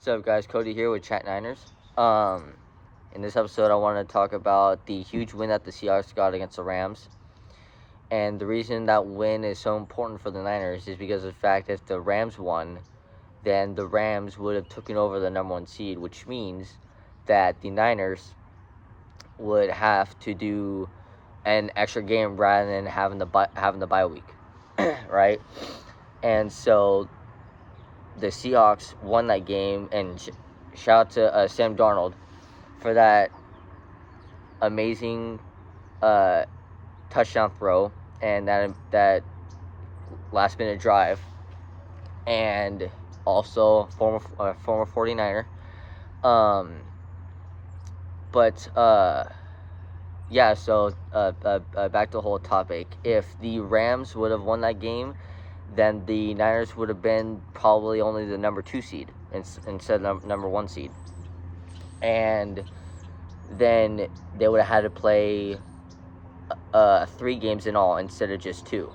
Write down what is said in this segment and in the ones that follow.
What's up, guys? Cody here with Chat Niners. In this episode, I want to talk about the huge win that the Seahawks got against the Rams. And the reason that win is so important for the Niners is because of the fact that if the Rams won, then the Rams would have taken over the number one seed, which means that the Niners would have to do an extra game rather than having the bye week, right? And so the Seahawks won that game, and shout out to Sam Darnold for that amazing touchdown throw and that last minute drive, and also former 49er. Yeah, so back to the whole topic. If the Rams would have won that game, then the Niners would have been probably only the number 2 seed instead of number 1 seed. And then they would have had to play 3 games in all instead of just 2.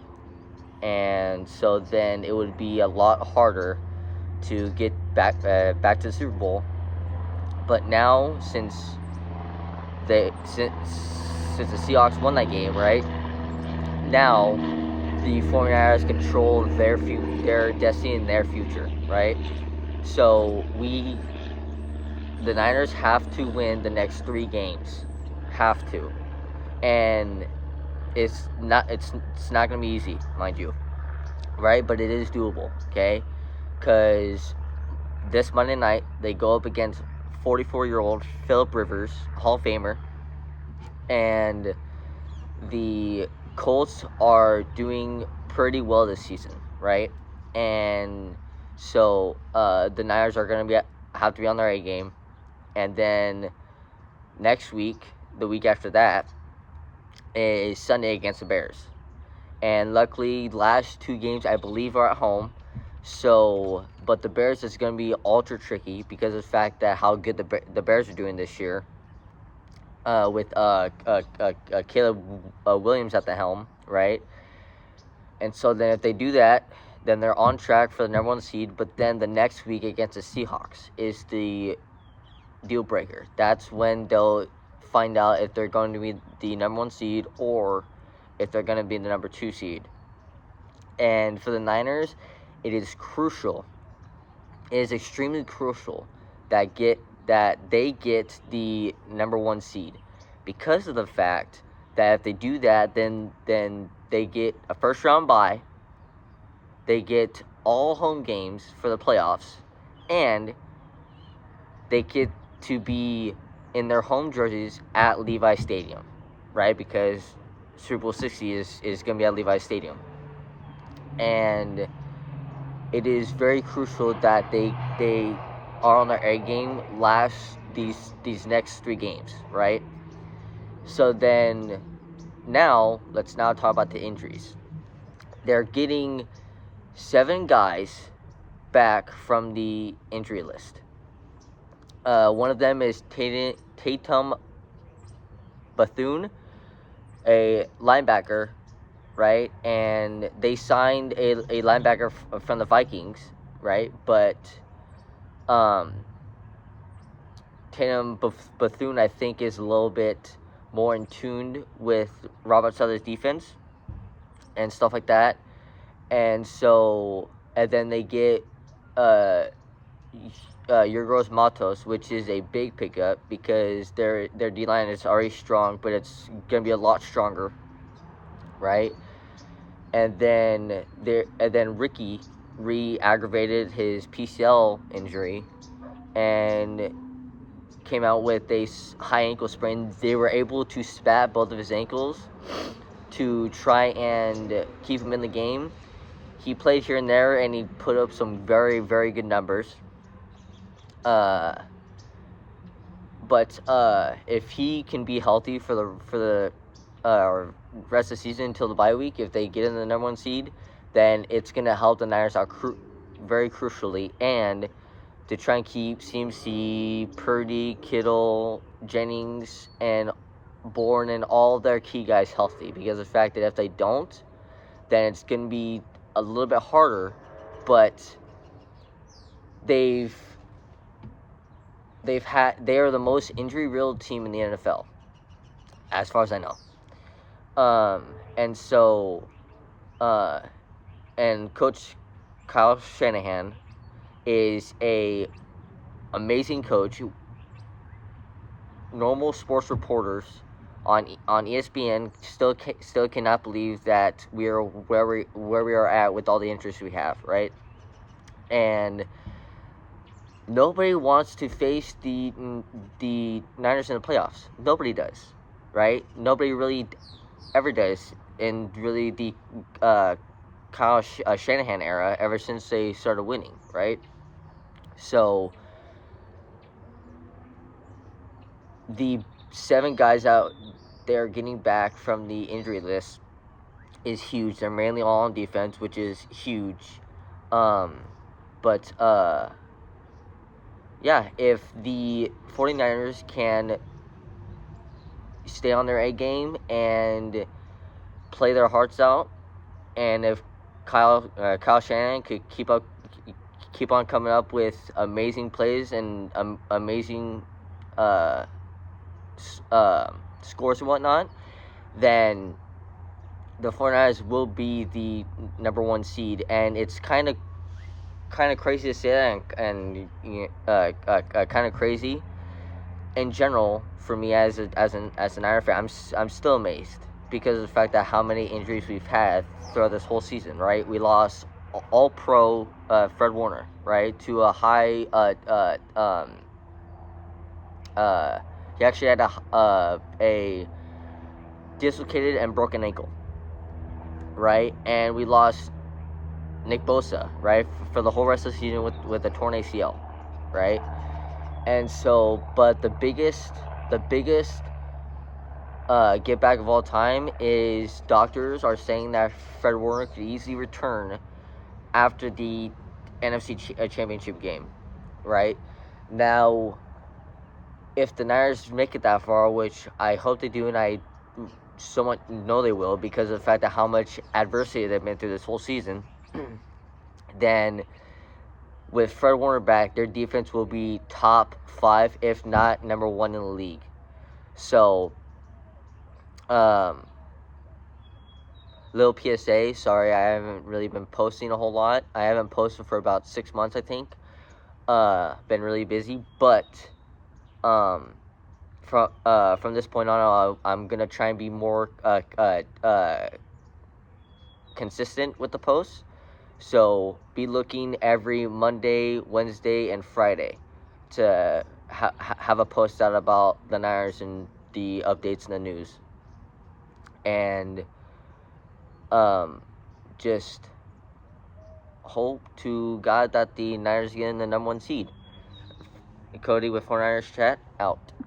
And so then it would be a lot harder to get back to the Super Bowl. But now, since the Seahawks won that game, right? Now the 49ers control their destiny and their future, right? So the Niners have to win the next 3 games, have to, and it's not gonna be easy, mind you, right? But it is doable, okay? Because this Monday night they go up against 44-year-old Philip Rivers, Hall of Famer, and the Colts are doing pretty well this season, right? And so the Niners are going to have to be on their A game. And then next week, the week after that, is Sunday against the Bears. And luckily, last 2 games, I believe, are at home. So, but the Bears is going to be ultra tricky because of the fact that how good the Bears are doing this year. With Caleb Williams at the helm, right? And so then if they do that, then they're on track for the number 1 seed. But then the next week against the Seahawks is the deal breaker. That's when they'll find out if they're going to be the number 1 seed or if they're going to be the number 2 seed. And for the Niners, it is crucial. It is extremely crucial that they get the number 1 seed, because of the fact that if they do that, then they get a first round bye, they get all home games for the playoffs, and they get to be in their home jerseys at Levi Stadium, right? Because Super Bowl 60 is going to be at Levi Stadium. And it is very crucial that they are on their A game these next 3 games, right? So then now let's talk about the injuries. They're getting 7 guys back from the injury list. One of them is Tatum Bethune, a linebacker, right? And they signed a linebacker from the Vikings, right? But Tatum Bethune, I think, is a little bit more in tune with Robert Saleh's defense and stuff like that. And then they get Yorgos Matos, which is a big pickup because their D-line is already strong, but it's going to be a lot stronger, right? And then Ricky re-aggravated his PCL injury and came out with a high ankle sprain. They were able to spat both of his ankles to try and keep him in the game. He played here and there, and he put up some very, very good numbers. But if he can be healthy for the rest of the season until the bye week, if they get in the number 1 seed, then it's going to help the Niners out very crucially, and to try and keep CMC, Purdy, Kittle, Jennings, and Bourne and all their key guys healthy, because of the fact that if they don't, then it's going to be a little bit harder. But they've they are the most injury-riddled team in the NFL, as far as I know. And so, and Coach Kyle Shanahan is a amazing coach. Normal sports reporters on ESPN still cannot believe that we are where we are at with all the interest we have, right? And nobody wants to face the Niners in the playoffs. Nobody does, right? Nobody really ever does in really the Kyle Shanahan era ever since they started winning, right? So the 7 guys out there getting back from the injury list is huge. They're mainly all on defense, which is huge. But yeah, if the 49ers can stay on their A game and play their hearts out, and if Kyle Shanahan could keep on coming up with amazing plays and amazing scores and whatnot, then the 49ers will be the number 1 seed. And it's kind of crazy to say that, and kind of crazy in general for me as a Niner fan. I'm still amazed because of the fact that how many injuries we've had throughout this whole season, right? We lost all pro Fred Warner, right, to a high he actually had a dislocated and broken ankle, right? And we lost Nick Bosa, right, for the whole rest of the season with a torn ACL, right? And so, but the biggest get back of all time is doctors are saying that Fred Warner could easily return after the NFC Championship game, right? Now, if the Niners make it that far, which I hope they do, and I somewhat know they will because of the fact that how much adversity they've been through this whole season, then with Fred Warner back, their defense will be top 5, if not number 1 in the league. So, little PSA, sorry I haven't really been posting a whole lot. I haven't posted for about 6 months, I think. Been really busy, but from this point on, I'm gonna try and be more consistent with the posts. So be looking every Monday, Wednesday, and Friday to have a post out about the Niners and the updates in the news. And just hope to God that the Niners get in the number 1 seed. Cody with 49ers Chat, out.